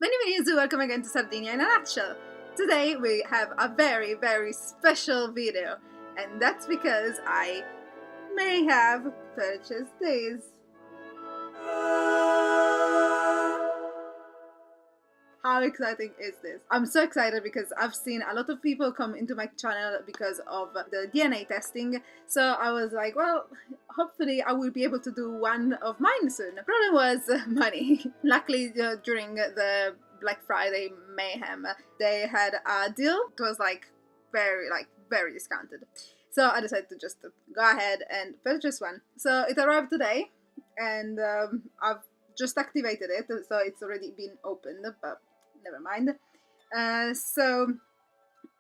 Benvenuti, welcome again to Sardinia in a nutshell. Today we have a very special video, and that's because I may have purchased these. How exciting is this? I'm so excited because I've seen a lot of people come into my channel because of the DNA testing, so I was like, well, hopefully I will be able to do one of mine soon. The problem was money. Luckily, during the Black Friday mayhem, they had a deal. It was very discounted. So I decided to just go ahead and purchase one. So it arrived today, and I've just activated it, so it's already been opened, but never mind. So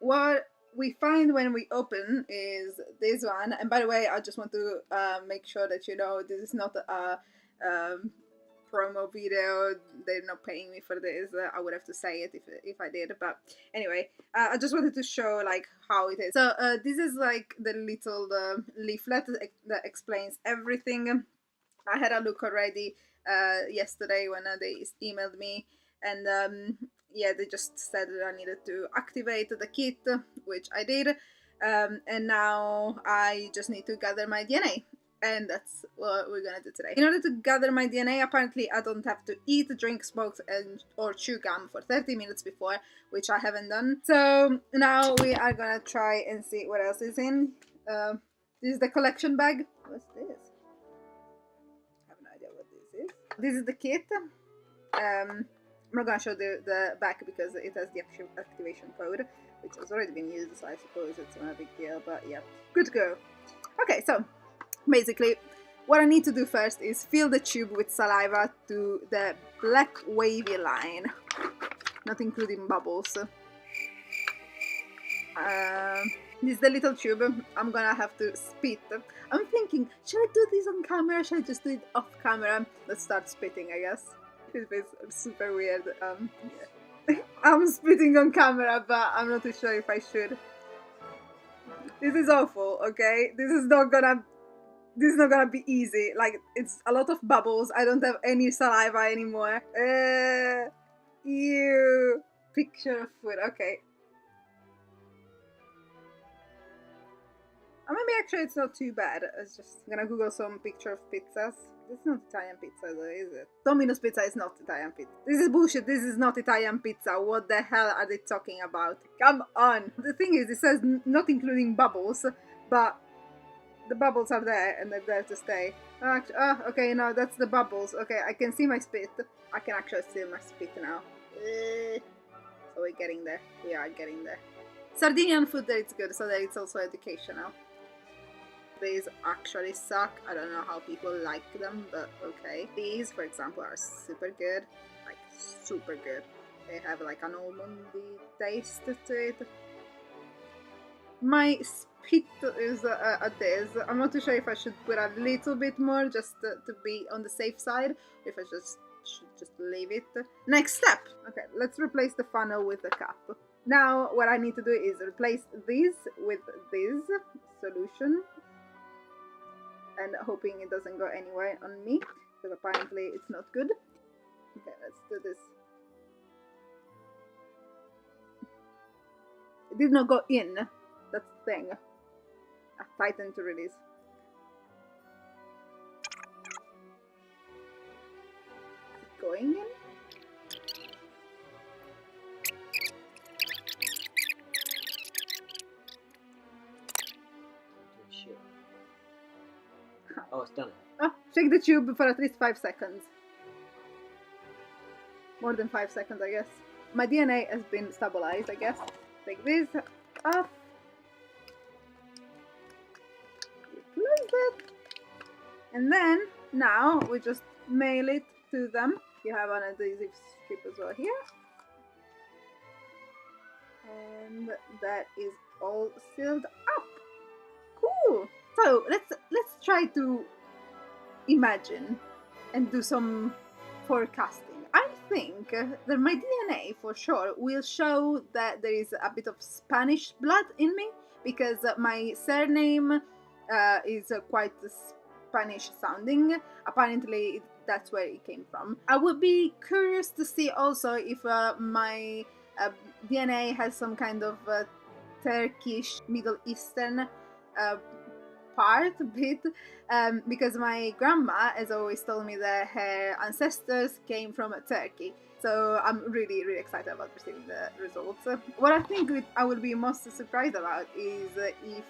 what we find when we open is this one, and by the way, I just want to make sure that you know this is not a promo video. They're not paying me for this. I would have to say it if I did, but anyway, I just wanted to show like how it is. So this is like the little leaflet that explains everything. I had a look already yesterday when they emailed me, and yeah, they just said that I needed to activate the kit, which I did, and now I just need to gather my DNA, and that's what we're gonna do today. In order to gather my DNA, apparently I don't have to eat, drink, smoke, or chew gum for 30 minutes before, which I haven't done. So now we are gonna try and see what else is in. This is the collection bag. What's this? This is the kit. I'm not gonna show the back because it has the activation code, which has already been used, so I suppose it's not a big deal, but yeah, good to go. Okay, so basically what I need to do first is fill the tube with saliva to the black wavy line, not including bubbles. This is the little tube. I'm gonna have to spit. I'm thinking, should I do this on camera? Should I just do it off camera? Let's start spitting, I guess. It feels super weird. Yeah. I'm spitting on camera, but I'm not too sure if I should. This is awful, okay? This is not gonna be easy. Like, it's a lot of bubbles. I don't have any saliva anymore. Ew. Picture of food, okay. Maybe actually it's not too bad. I was just gonna Google some picture of pizzas. It's not Italian pizza though, is it? Domino's pizza is not Italian pizza. This is bullshit. This is not Italian pizza. What the hell are they talking about? Come on! The thing is, it says not including bubbles, but the bubbles are there and they're there to stay. Oh, okay, no, that's the bubbles. Okay, I can see my spit. I can actually see my spit now. So we're getting there. We are getting there. Sardinian food there is good, so that it's also educational. These actually suck. I don't know how people like them, but okay. These, for example, are super good. Like, super good. They have like an almondy taste to it. My spit is this. I'm not too sure if I should put a little bit more just to be on the safe side, if I should just leave it. Next step. Okay, let's replace the funnel with the cup. Now what I need to do is replace this with this solution, and hoping it doesn't go anywhere on me, because apparently it's not good. Okay, let's do this. It did not go in, that's the thing. Tighten to release. Is it going in? Oh, it's done. Oh, shake the tube for at least 5 seconds. More than 5 seconds, I guess. My DNA has been stabilized, I guess. Take this off. Close it. And then, now, we just mail it to them. You have an adhesive strip as well here. And that is all sealed up. Cool! So let's try to imagine and do some forecasting. I think that my DNA for sure will show that there is a bit of Spanish blood in me, because my surname is quite Spanish sounding. Apparently that's where it came from. I would be curious to see also if my DNA has some kind of Turkish, Middle Eastern part a bit, because my grandma has always told me that her ancestors came from Turkey. So I'm really, really excited about receiving the results. What I think I will be most surprised about is if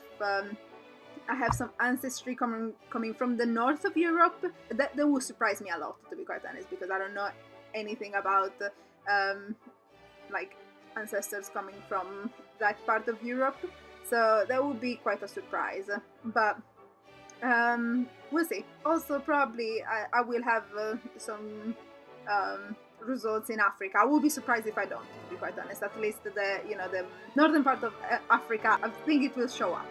I have some ancestry coming from the north of Europe. That would surprise me a lot, to be quite honest, because I don't know anything about like ancestors coming from that part of Europe. So that would be quite a surprise. But we'll see. Also, probably I will have some results in Africa. I will be surprised if I don't, to be quite honest. At least the the northern part of Africa, I think it will show up,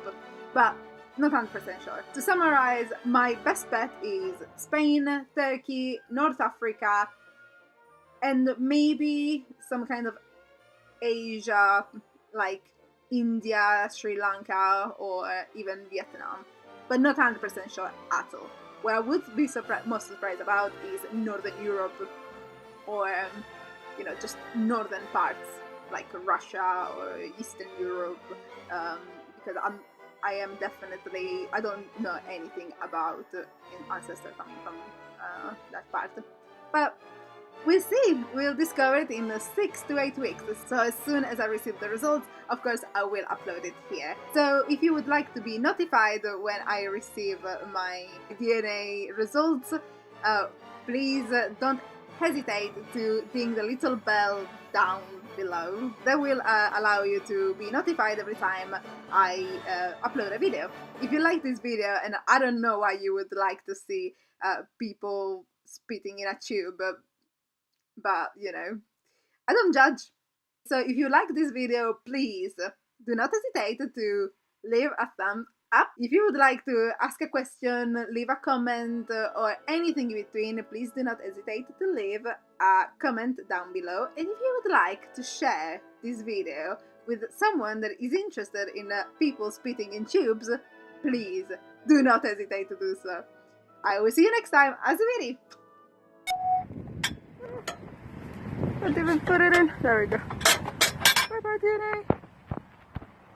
but not 100% sure. To summarize, my best bet is Spain, Turkey, North Africa, and maybe some kind of Asia, like India, Sri Lanka, or even Vietnam, but not 100% sure at all. What I would be most surprised about is Northern Europe, or just northern parts like Russia or Eastern Europe, because I don't know anything about ancestors coming from that part. But we'll see. We'll discover it in 6 to 8 weeks. So as soon as I receive the results, of course, I will upload it here. So if you would like to be notified when I receive my DNA results, please don't hesitate to ding the little bell down below. That will allow you to be notified every time I upload a video. If you like this video, and I don't know why you would like to see people spitting in a tube, but I don't judge. So if you like this video, please do not hesitate to leave a thumbs up. If you would like to ask a question, leave a comment, or anything in between, please do not hesitate to leave a comment down below. And if you would like to share this video with someone that is interested in people spitting in tubes, please do not hesitate to do so. I will see you next time as a video. Don't even put it in. There we go. Bye bye, DNA.